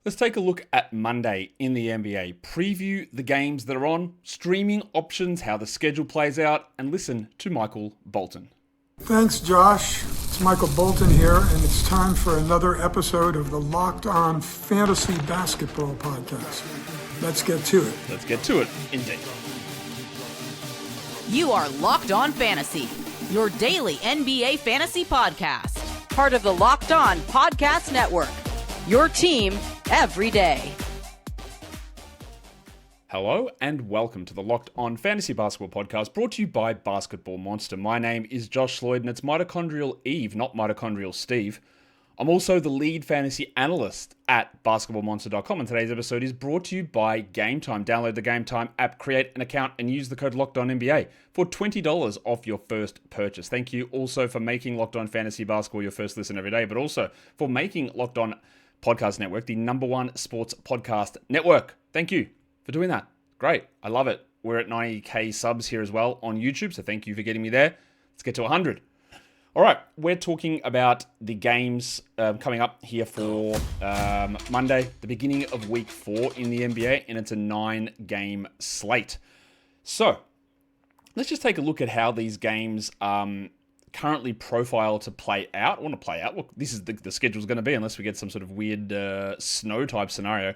Let's take a look at Monday in the NBA, preview the games that are on, streaming options, how the schedule plays out, and listen to Michael Bolton. Thanks, Josh. It's Michael Bolton here, and it's time for another episode of the Locked On Fantasy Basketball Podcast. Let's get to it. Let's get to it, indeed. You are Locked On Fantasy, your daily NBA fantasy podcast. Part of the Locked On Podcast Network, your team every day. Hello and welcome to the Locked On Fantasy Basketball Podcast, brought to you by Basketball Monster. My name is Josh Lloyd and it's Mitochondrial Eve, not Mitochondrial Steve. I'm also the lead fantasy analyst at basketballmonster.com, and today's episode is brought to you by Game Time. Download the Game Time app, create an account, and use the code LOCKEDONNBA for $20 off your first purchase. Thank you also for making Locked On Fantasy Basketball your first listen every day, but also for making Locked On Podcast Network the #1 sports podcast network. Thank you for doing that. Great. I love it. We're at 90k subs here as well on YouTube, so thank you for getting me there. Let's get to 100. All right, we're talking about the games coming up here for Monday, the beginning of week 4 in the NBA, and it's a 9-game slate. So, let's just take a look at how these games currently profile to play out. I want to play out. Look, this is the schedule's going to be, unless we get some sort of weird snow type scenario.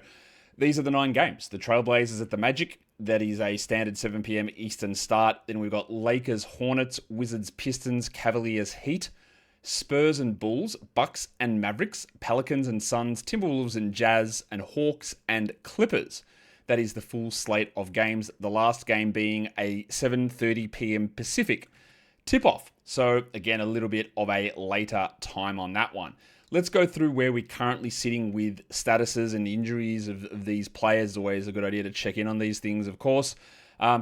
These are the 9 games. The Trailblazers at the Magic. That is a standard 7 p.m. Eastern start. Then we've got Lakers, Hornets, Wizards, Pistons, Cavaliers, Heat, Spurs and Bulls, Bucks and Mavericks, Pelicans and Suns, Timberwolves and Jazz, and Hawks and Clippers. That is the full slate of games. The last game being a 7:30 p.m. Pacific tip-off. So again, a little bit of a later time on that one. Let's go through where we're currently sitting with statuses and injuries of these players. Always a good idea to check in on these things, of course.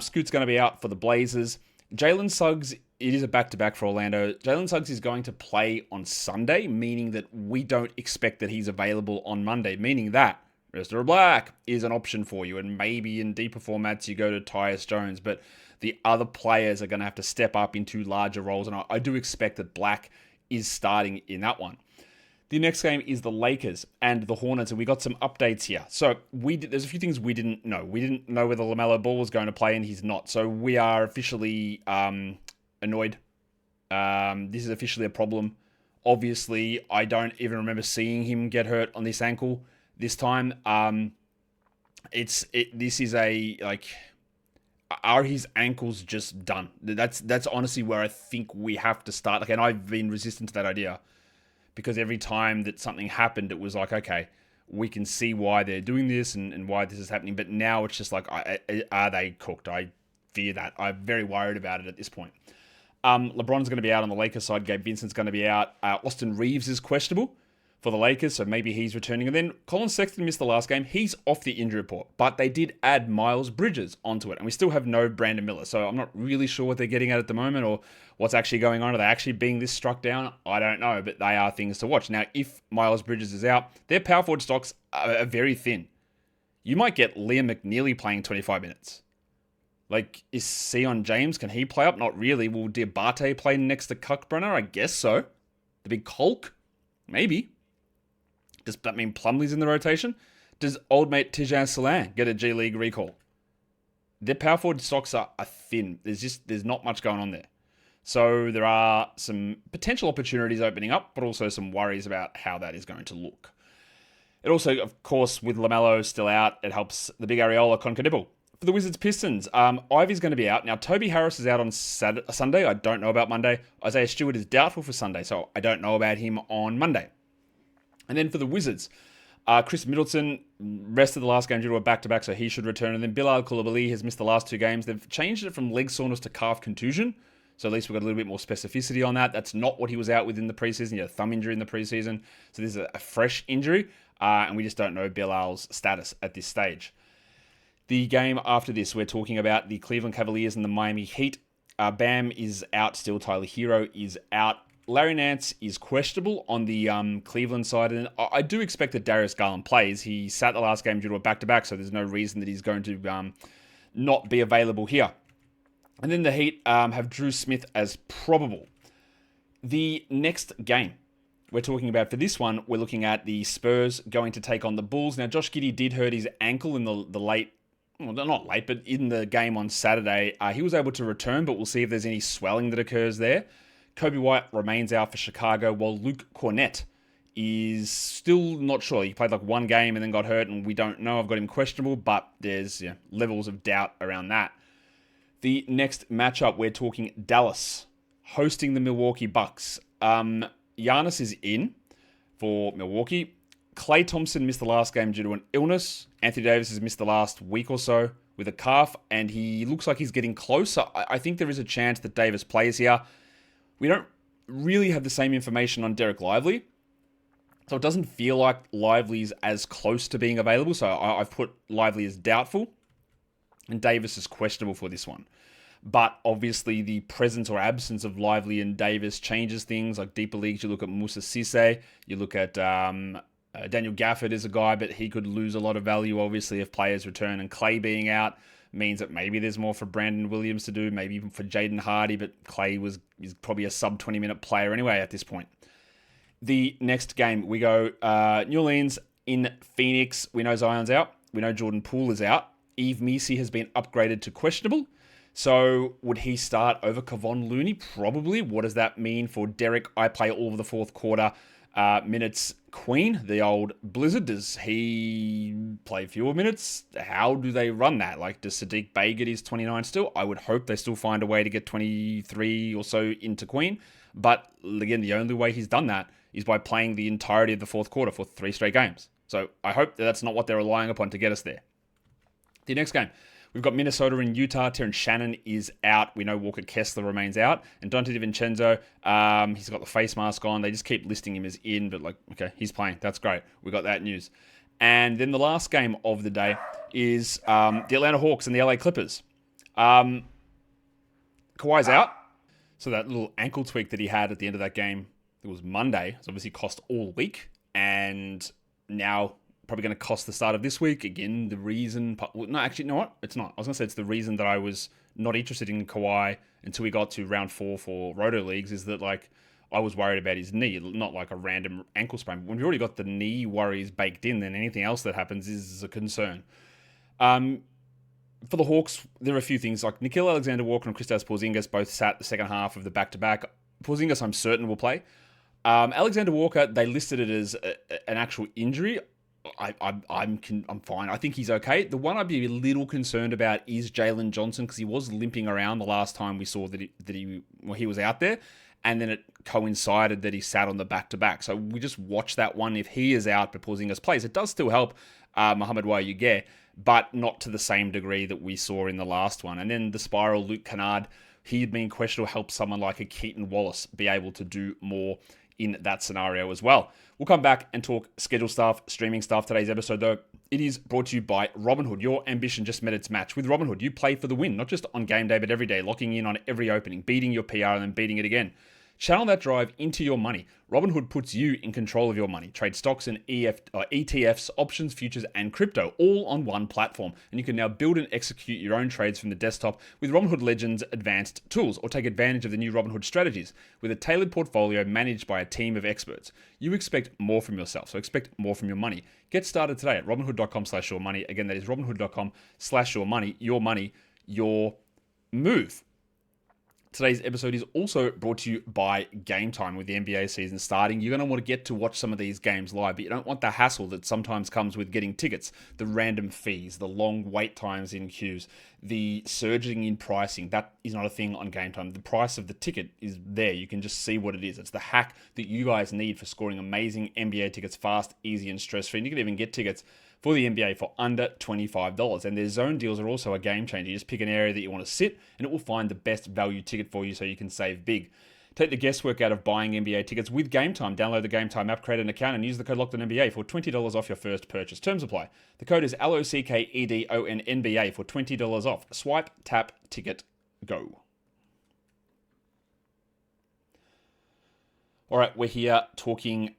Scoot's going to be out for the Blazers. Jalen Suggs, it is a back-to-back for Orlando. Jalen Suggs is going to play on Sunday, meaning that we don't expect that he's available on Monday, meaning that Mr. Black is an option for you. And maybe in deeper formats, you go to Tyus Jones, but the other players are going to have to step up into larger roles. And I do expect that Black is starting in that one. The next game is the Lakers and the Hornets, and we got some updates here. So there's a few things we didn't know. We didn't know whether LaMelo Ball was going to play, and he's not. So we are officially annoyed. This is officially a problem. Obviously, I don't even remember seeing him get hurt on this ankle this time. Are his ankles just done? That's honestly where I think we have to start. And I've been resistant to that idea. Because every time that something happened, it was like, okay, we can see why they're doing this and why this is happening. But now it's just like, are they cooked? I fear that. I'm very worried about it at this point. LeBron's going to be out on the Lakers side. Gabe Vincent's going to be out. Austin Reeves is questionable for the Lakers, so maybe he's returning. And then Colin Sexton missed the last game. He's off the injury report. But they did add Miles Bridges onto it. And we still have no Brandon Miller. So I'm not really sure what they're getting at the moment or what's actually going on. Are they actually being this struck down? I don't know, but they are things to watch. Now, if Miles Bridges is out, their power forward stocks are very thin. You might get Liam McNeely playing 25 minutes. Like, is Sion James, can he play up? Not really. Will Diabate play next to Cuckbrenner? I guess so. The big Hulk? Maybe. Does that mean Plumlee's in the rotation? Does old mate Tijan Salan get a G League recall? Their power forward stocks are thin. There's not much going on there. So there are some potential opportunities opening up, but also some worries about how that is going to look. It also, of course, with LaMelo still out, it helps the big Areola Concadibble. For the Wizards Pistons, Ivy's going to be out. Now, Toby Harris is out on Sunday. I don't know about Monday. Isaiah Stewart is doubtful for Sunday, so I don't know about him on Monday. And then for the Wizards, Chris Middleton rested the last game due to a back-to-back, so he should return. And then Bilal Coulibaly has missed the last 2 games. They've changed it from leg soreness to calf contusion, so at least we've got a little bit more specificity on that. That's not what he was out with in the preseason. He had a thumb injury in the preseason, so this is a fresh injury, and we just don't know Bilal's status at this stage. The game after this, we're talking about the Cleveland Cavaliers and the Miami Heat. Bam is out still. Tyler Hero is out. Larry Nance is questionable on the Cleveland side, and I do expect that Darius Garland plays. He sat the last game due to a back-to-back, so there's no reason that he's going to not be available here. And then the Heat have Drew Smith as probable. The next game we're talking about for this one, we're looking at the Spurs going to take on the Bulls. Now, Josh Giddey did hurt his ankle in the late, well, not late, but in the game on Saturday. He was able to return, but we'll see if there's any swelling that occurs there. Kobe White remains out for Chicago, while Luke Cornett is still not sure. He played like one game and then got hurt, and we don't know. I've got him questionable, but there's levels of doubt around that. The next matchup, we're talking Dallas hosting the Milwaukee Bucks. Giannis is in for Milwaukee. Klay Thompson missed the last game due to an illness. Anthony Davis has missed the last week or so with a calf, and he looks like he's getting closer. I think there is a chance that Davis plays here. We don't really have the same information on Derek Lively, so it doesn't feel like Lively's as close to being available. So I've put Lively as doubtful, and Davis is questionable for this one. But obviously the presence or absence of Lively and Davis changes things. Like deeper leagues, you look at Musa Cisse, you look at Daniel Gafford is a guy, but he could lose a lot of value, obviously, if players return. And Klay being out means that maybe there's more for Brandon Williams to do, maybe even for Jaden Hardy, but Klay is probably a sub 20-minute player anyway at this point. The next game, we go New Orleans in Phoenix. We know Zion's out. We know Jordan Poole is out. Yves Missi has been upgraded to questionable. So would he start over Kevon Looney? Probably. What does that mean for Derek? I play all of the fourth quarter minutes Queen, the old Blizzard. Does he play fewer minutes? How do they run that? Like, does Sadiq Bey get his 29 still? I would hope they still find a way to get 23 or so into Queen. But again, the only way he's done that is by playing the entirety of the fourth quarter for 3 straight games. So I hope that's not what they're relying upon to get us there. The next game, we've got Minnesota and Utah. Terrence Shannon is out. We know Walker Kessler remains out. And Dante DiVincenzo, he's got the face mask on. They just keep listing him as in, but like, okay, he's playing. That's great. We got that news. And then the last game of the day is the Atlanta Hawks and the LA Clippers. Kawhi's out. So that little ankle tweak that he had at the end of that game, it was Monday. It's obviously cost all week. And now probably going to cost the start of this week. Again, the reason... No, actually, you know what? It's not. I was going to say it's the reason that I was not interested in Kawhi until we got to round 4 for Roto Leagues is that, like, I was worried about his knee, not like a random ankle sprain. When we've already got the knee worries baked in, then anything else that happens is a concern. For the Hawks, there are a few things. Like Nickeil Alexander-Walker and Kristaps Porzingis both sat the second half of the back-to-back. Porzingis, I'm certain, will play. Alexander-Walker, they listed it as an actual injury. I'm fine. I think he's okay. The one I'd be a little concerned about is Jalen Johnson because he was limping around the last time we saw that he was out there, and then it coincided that he sat on the back-to-back. So we just watch that one. If he is out but Porzingis plays, it does still help Mohamed Wayuge, but not to the same degree that we saw in the last one. And then the spiral, Luke Kennard, he had been questioned to help someone like a Keaton Wallace be able to do more in that scenario as well. We'll come back and talk schedule stuff, streaming stuff. Today's episode, though, it is brought to you by Robinhood. Your ambition just met its match. With Robinhood, you play for the win, not just on game day, but every day, locking in on every opening, beating your PR and then beating it again. Channel that drive into your money. Robinhood puts you in control of your money. Trade stocks and ETFs, options, futures, and crypto, all on one platform. And you can now build and execute your own trades from the desktop with Robinhood Legends advanced tools, or take advantage of the new Robinhood strategies with a tailored portfolio managed by a team of experts. You expect more from yourself, so expect more from your money. Get started today at robinhood.com/yourmoney. Again, that is robinhood.com/yourmoney. Your money, your move. Today's episode is also brought to you by Game Time. With the NBA season starting, you're going to want to get to watch some of these games live, but you don't want the hassle that sometimes comes with getting tickets, the random fees, the long wait times in queues, the surging in pricing. That is not a thing on Game Time. The price of the ticket is there. You can just see what it is. It's the hack that you guys need for scoring amazing NBA tickets fast, easy, and stress-free. And you can even get tickets for the NBA for under $25. And their zone deals are also a game changer. You just pick an area that you want to sit, and it will find the best value ticket for you so you can save big. Take the guesswork out of buying NBA tickets with Game Time. Download the Game Time app, create an account, and use the code LOCKEDONNBA for $20 off your first purchase. Terms apply. The code is LOCKEDONNBA for $20 off. Swipe, tap, ticket, go. All right, we're here talking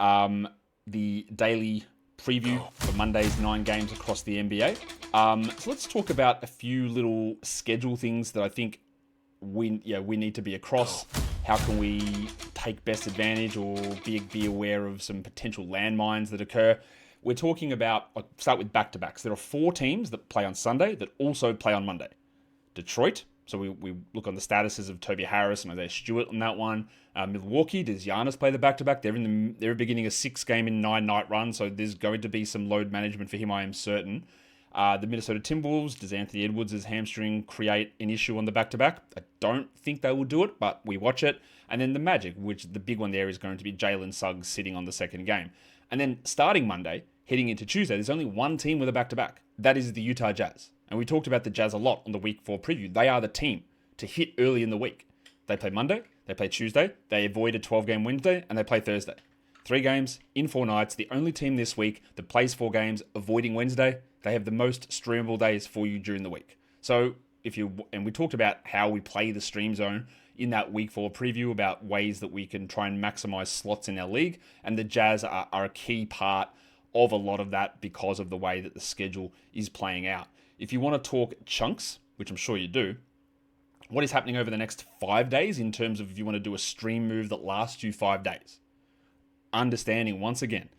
the daily preview for Monday's 9 games across the NBA. So let's talk about a few little schedule things that I think we need to be across. How can we take best advantage or be aware of some potential landmines that occur. We're talking about, start with back-to-backs. There are 4 teams that play on Sunday that also play on Monday. Detroit, so we look on the statuses of Toby Harris and Isaiah Stewart on that one. Milwaukee, does Giannis play the back-to-back? They're beginning a 6-game in 9-night run, so there's going to be some load management for him, I am certain. The Minnesota Timberwolves, does Anthony Edwards' hamstring create an issue on the back-to-back? I don't think they will do it, but we watch it. And then the Magic, which the big one there is going to be Jalen Suggs sitting on the second game. And then starting Monday, heading into Tuesday, there's only one team with a back-to-back. That is the Utah Jazz. And we talked about the Jazz a lot on the Week 4 preview. They are the team to hit early in the week. They play Monday, they play Tuesday, they avoid a 12-game Wednesday, and they play Thursday. 3 games in 4 nights. The only team this week that plays 4 games, avoiding Wednesday. They have the most streamable days for you during the week. So and we talked about how we play the stream zone in that Week 4 preview about ways that we can try and maximize slots in our league. And the Jazz are a key part of a lot of that because of the way that the schedule is playing out. If you want to talk chunks, which I'm sure you do, what is happening over the next 5 days in terms of if you want to do a stream move that lasts you 5 days? Understanding, once again,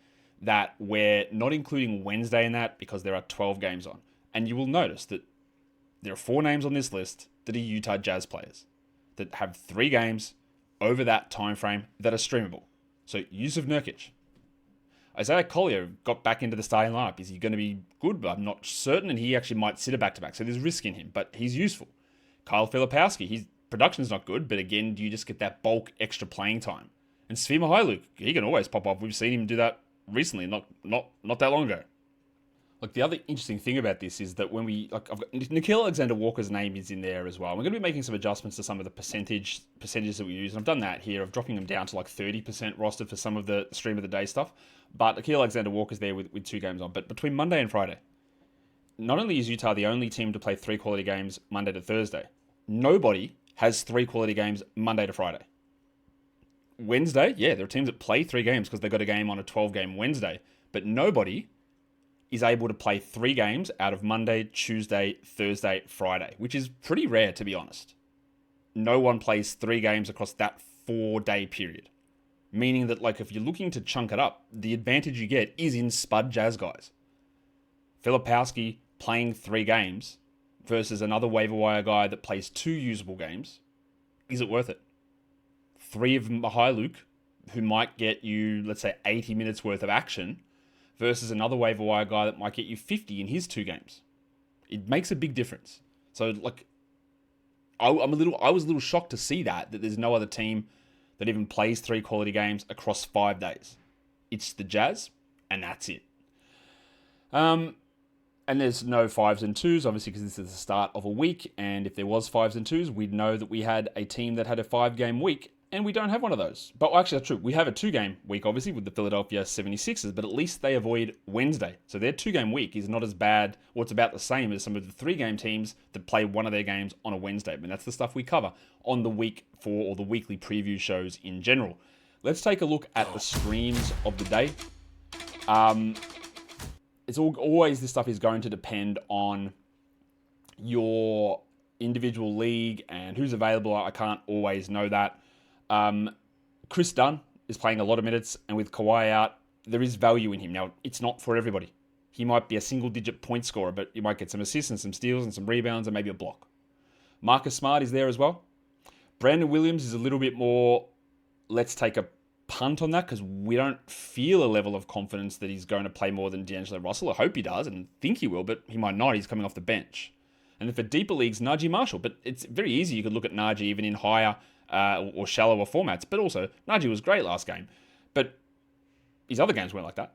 that we're not including Wednesday in that because there are 12 games on. And you will notice that there are 4 names on this list that are Utah Jazz players that have 3 games over that time frame that are streamable. So Jusuf Nurkic. Isaiah Collier got back into the starting lineup. Is he going to be good? I'm not certain, and he actually might sit a back-to-back, so there's risk in him, but he's useful. Kyle Filipowski, his production's not good, but again, do you just get that bulk extra playing time? And Svi Mykhailiuk, he can always pop off. We've seen him do that recently, not that long ago. The other interesting thing about this is that when I've got Nickeil Alexander-Walker's name is in there as well. We're going to be making some adjustments to some of the percentages that we use, and I've done that here of dropping them down to 30% rostered for some of the stream of the day stuff. But Nickeil Alexander-Walker's there with 2 games on. But between Monday and Friday, not only is Utah the only team to play 3 quality games Monday to Thursday, nobody has 3 quality games Monday to Friday. Wednesday, yeah, there are teams that play 3 games because they've got a game on a 12-game Wednesday, but nobody is able to play 3 games out of Monday, Tuesday, Thursday, Friday, which is pretty rare, to be honest. No one plays 3 games across that 4-day period. Meaning that, if you're looking to chunk it up, the advantage you get is in spud Jazz guys. Filipowski playing 3 games versus another waiver wire guy that plays 2 usable games. Is it worth it? 3 of Mykhailiuk, who might get you, let's say, 80 minutes worth of action, versus another waiver wire guy that might get you 50 in his 2 games. It makes a big difference. So, I was a little shocked to see that there's no other team that even plays 3 quality games across 5 days. It's the Jazz, and that's it. And there's no 5s and 2s, obviously, because this is the start of a week, and if there was 5s and 2s, we'd know that we had a team that had a 5-game week, and we don't have one of those. But actually, that's true. We have a 2-game week, obviously, with the Philadelphia 76ers, but at least they avoid Wednesday. So their 2-game week is not as bad, or it's about the same as some of the 3-game teams that play one of their games on a Wednesday. And that's the stuff we cover on the Week 4 or the weekly preview shows in general. Let's take a look at the streams of the day. It's always, this stuff is going to depend on your individual league and who's available. I can't always know that. Chris Dunn is playing a lot of minutes, and with Kawhi out, there is value in him. Now, it's not for everybody. He might be a single-digit point scorer, but you might get some assists and some steals and some rebounds and maybe a block. Marcus Smart is there as well. Brandon Williams is a little bit more, let's take a punt on that, because we don't feel a level of confidence that he's going to play more than D'Angelo Russell. I hope he does and think he will, but he might not. He's coming off the bench. And then for deeper leagues, Najee Marshall. But it's very easy. You could look at Najee even in higher or shallower formats. But also, Najee was great last game. But his other games weren't like that.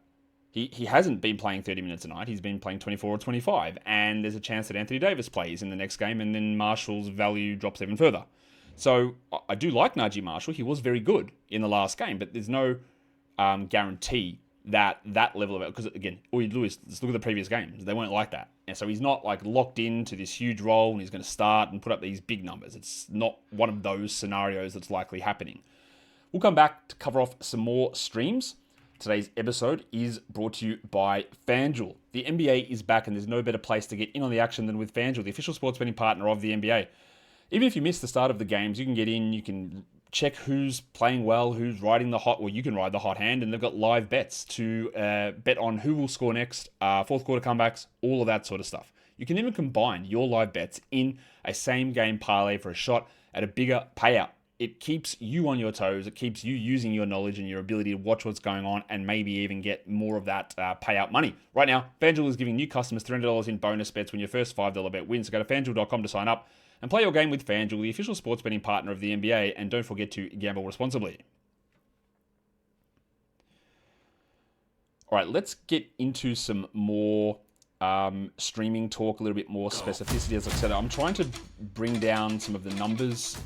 He hasn't been playing 30 minutes a night. He's been playing 24 or 25. And there's a chance that Anthony Davis plays in the next game, and then Marshall's value drops even further. So I do like Najee Marshall. He was very good in the last game, but there's no guarantee that level of it. Because again, all you do is just look at the previous games. They weren't like that. And so he's not locked into this huge role and he's going to start and put up these big numbers. It's not one of those scenarios that's likely happening. We'll come back to cover off some more streams. Today's episode is brought to you by FanDuel. The NBA is back, and there's no better place to get in on the action than with FanDuel, the official sports betting partner of the NBA. Even if you miss the start of the games, you can get in, you can check who's playing well, who's riding the hot, well, you can ride the hot hand, and they've got live bets to bet on who will score next, fourth quarter comebacks, all of that sort of stuff. You can even combine your live bets in a same game parlay for a shot at a bigger payout. It keeps you on your toes. It keeps you using your knowledge and your ability to watch what's going on and maybe even get more of that payout money. Right now, FanDuel is giving new customers $300 in bonus bets when your first $5 bet wins. So go to FanDuel.com to sign up and play your game with FanDuel, the official sports betting partner of the NBA. And don't forget to gamble responsibly. All right, let's get into some more streaming talk, a little bit more specificity. As I said, I'm trying to bring down some of the numbers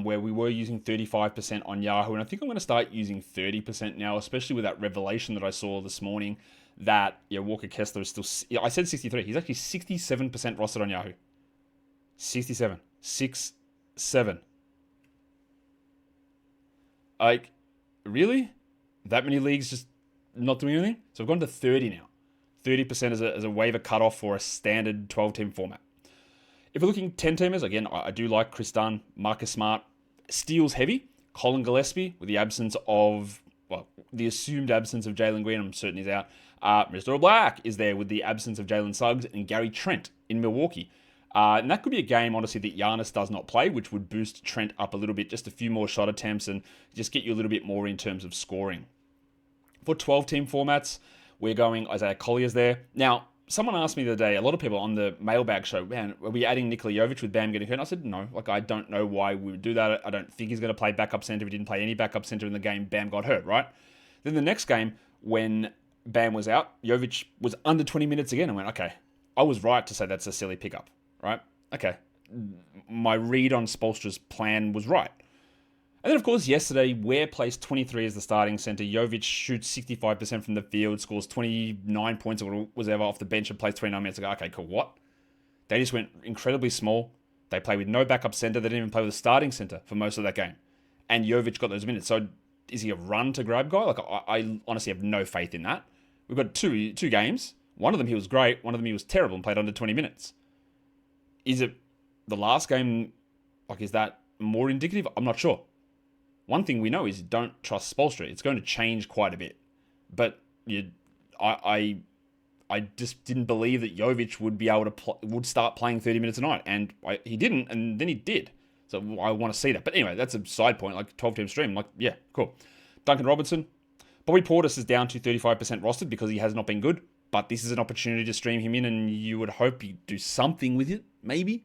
where we were using 35% on Yahoo, and I think I'm going to start using 30% now, especially with that revelation that I saw this morning that Walker Kessler is still, I said 63, he's actually 67% rostered on Yahoo. 67. 6-7. Like, really? That many leagues just not doing anything? So I've gone to 30 now. 30% as a waiver cutoff for a standard 12-team format. If we're looking 10-teamers, again, I do like Chris Dunn, Marcus Smart, steals heavy, Colin Gillespie with the absence of, well, the assumed absence of Jalen Green, I'm certain he's out. Mr. Black is there with the absence of Jalen Suggs and Gary Trent in Milwaukee. And that could be a game, honestly, that Giannis does not play, which would boost Trent up a little bit, just a few more shot attempts and just get you a little bit more in terms of scoring. For 12-team formats, we're going Isaiah Collier's there. Now, someone asked me the other day, a lot of people on the mailbag show, man, are we adding Nikola Jovic with Bam getting hurt? And I said, no, I don't know why we would do that. I don't think he's going to play backup center. We didn't play any backup center in the game. Bam got hurt, right? Then the next game, when Bam was out, Jovic was under 20 minutes again. I went, okay, I was right to say that's a silly pickup, right? Okay, my read on Spoelstra's plan was right. And then, of course, yesterday, Ware placed 23 as the starting center. Jovic shoots 65% from the field, scores 29 points or whatever off the bench and plays 29 minutes ago. Okay, cool. What? They just went incredibly small. They play with no backup center. They didn't even play with a starting center for most of that game. And Jovic got those minutes. So is he a run to grab guy? Like, I honestly have no faith in that. We've got two games. One of them he was great. One of them he was terrible and played under 20 minutes. Is it the last game? Like, is that more indicative? I'm not sure. One thing we know is don't trust Spoelstra. It's going to change quite a bit. But I just didn't believe that Jovic would be able to would start playing 30 minutes a night. And he didn't, and then he did. So I want to see that. But anyway, that's a side point, like 12-team stream. Like, yeah, cool. Duncan Robinson. Bobby Portis is down to 35% rostered because he has not been good. But this is an opportunity to stream him in, and you would hope you do something with it, maybe.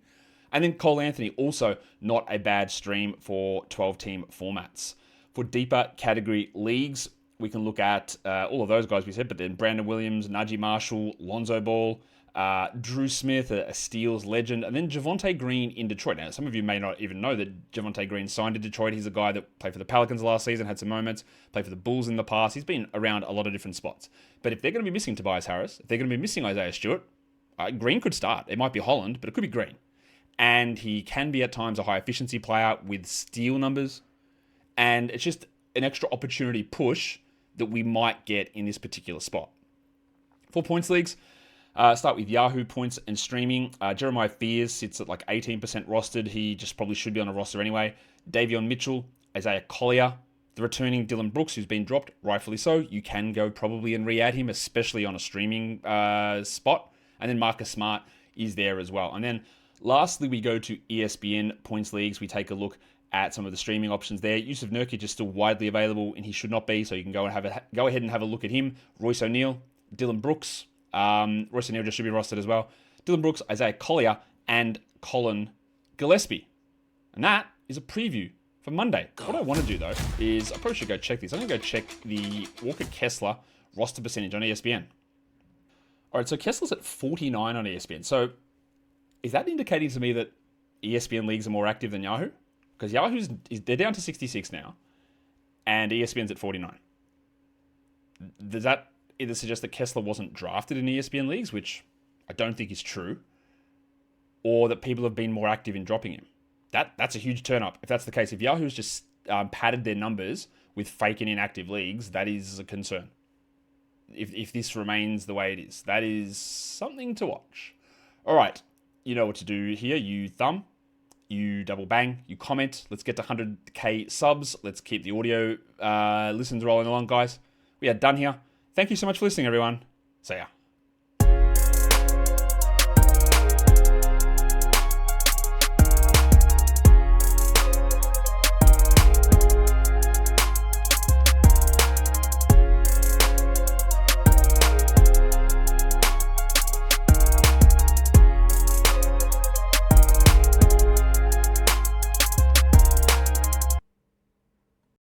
And then Cole Anthony, also not a bad stream for 12-team formats. For deeper category leagues, we can look at all of those guys we said, but then Brandon Williams, Najee Marshall, Lonzo Ball, Drew Smith, a Steel's legend, and then Javonte Green in Detroit. Now, some of you may not even know that Javonte Green signed to Detroit. He's a guy that played for the Pelicans last season, had some moments, played for the Bulls in the past. He's been around a lot of different spots. But if they're going to be missing Tobias Harris, if they're going to be missing Isaiah Stewart, Green could start. It might be Holland, but it could be Green. And he can be at times a high efficiency player with steal numbers. And it's just an extra opportunity push that we might get in this particular spot. For points leagues, start with Yahoo points and streaming. Jeremiah Fears sits at like 18% rostered. He just probably should be on a roster anyway. Davion Mitchell, Isaiah Collier, the returning Dylan Brooks, who's been dropped, rightfully so. You can go probably and re-add him, especially on a streaming spot. And then Marcus Smart is there as well. And then lastly, we go to ESPN points leagues. We take a look at some of the streaming options there. Yusuf Nurkic is still widely available, and he should not be, so you can go ahead and have a look at him. Royce O'Neal, Dylan Brooks. Royce O'Neal just should be rostered as well. Dylan Brooks, Isaiah Collier, and Colin Gillespie. And that is a preview for Monday. What I want to do, though, is I probably should go check this. I'm going to go check the Walker Kessler roster percentage on ESPN. All right, so Kessler's at 49 on ESPN. So is that indicating to me that ESPN leagues are more active than Yahoo? Because they're down to 66 now, and ESPN's at 49. Does that either suggest that Kessler wasn't drafted in ESPN leagues, which I don't think is true, or that people have been more active in dropping him? That's a huge turn up. If that's the case, if Yahoo's just padded their numbers with fake and inactive leagues, that is a concern. If this remains the way it is, that is something to watch. All right, you know what to do here. You thumb, you double bang, you comment. Let's get to 100k subs. Let's keep the audio listens rolling along, guys. We are done here. Thank you so much for listening, everyone. See ya.